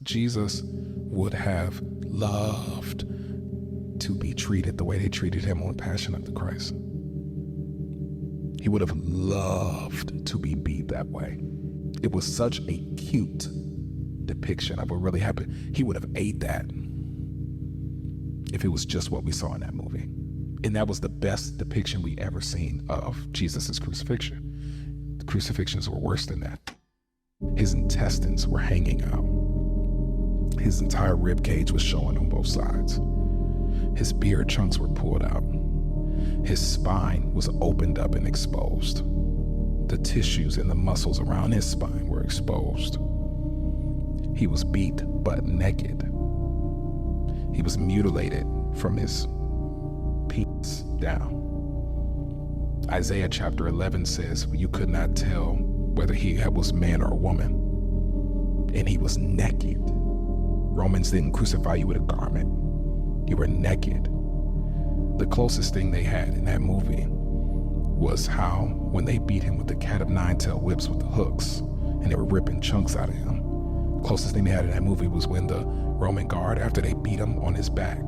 Jesus would have loved to be treated the way they treated him on Passion of the Christ. He would have loved to be beat that way. It was such a cute depiction of what really happened. He would have ate that if it was just what we saw in that movie. And that was the best depiction we ever seen of Jesus's crucifixion. The crucifixions were worse than that. His intestines were hanging out. His entire rib cage was showing on both sides. His beard chunks were pulled out. His spine was opened up and exposed. The tissues and the muscles around his spine were exposed. He was beat butt naked. He was mutilated from his penis down. Isaiah chapter 11 says you could not tell whether he was man or woman. And he was naked. Romans didn't crucify you with a garment. You were naked. The closest thing they had in that movie was how when they beat him with the cat of nine-tailed whips with the hooks and they were ripping chunks out of him, closest thing they had in that movie was when the Roman guard, after they beat him on his back,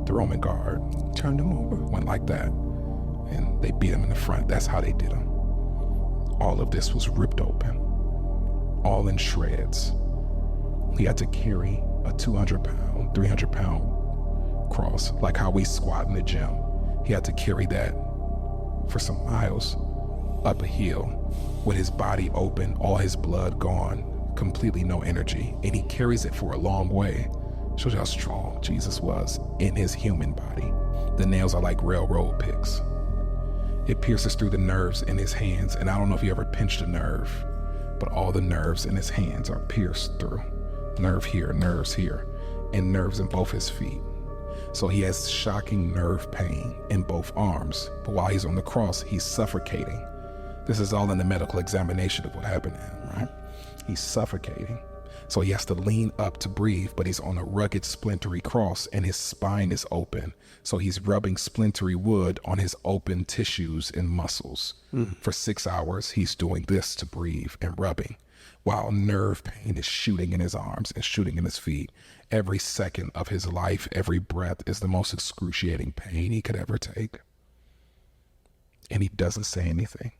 the Roman guard turned him over, went like that, and they beat him in the front. That's how they did him. All of this was ripped open, all in shreds. He had to carry a 200-pound, 300-pound cross, like how we squat in the gym. He had to carry that for some miles up a hill with his body open, all his blood gone, completely no energy, and he carries it for a long way. Shows you how strong Jesus was in his human body. The nails are like railroad picks. It pierces through the nerves in his hands, and I don't know if you ever pinched a nerve, but all the nerves in his hands are pierced through. Nerve here, nerves here, and nerves in both his feet. So he has shocking nerve pain in both arms, but while he's on the cross, he's suffocating. This is all in the medical examination of what happened to him, right? He's suffocating. So he has to lean up to breathe, but he's on a rugged, splintery cross and his spine is open. So he's rubbing splintery wood on his open tissues and muscles. For 6 hours, he's doing this to breathe and rubbing, while nerve pain is shooting in his arms and shooting in his feet. Every second of his life, every breath is the most excruciating pain he could ever take. And he doesn't say anything.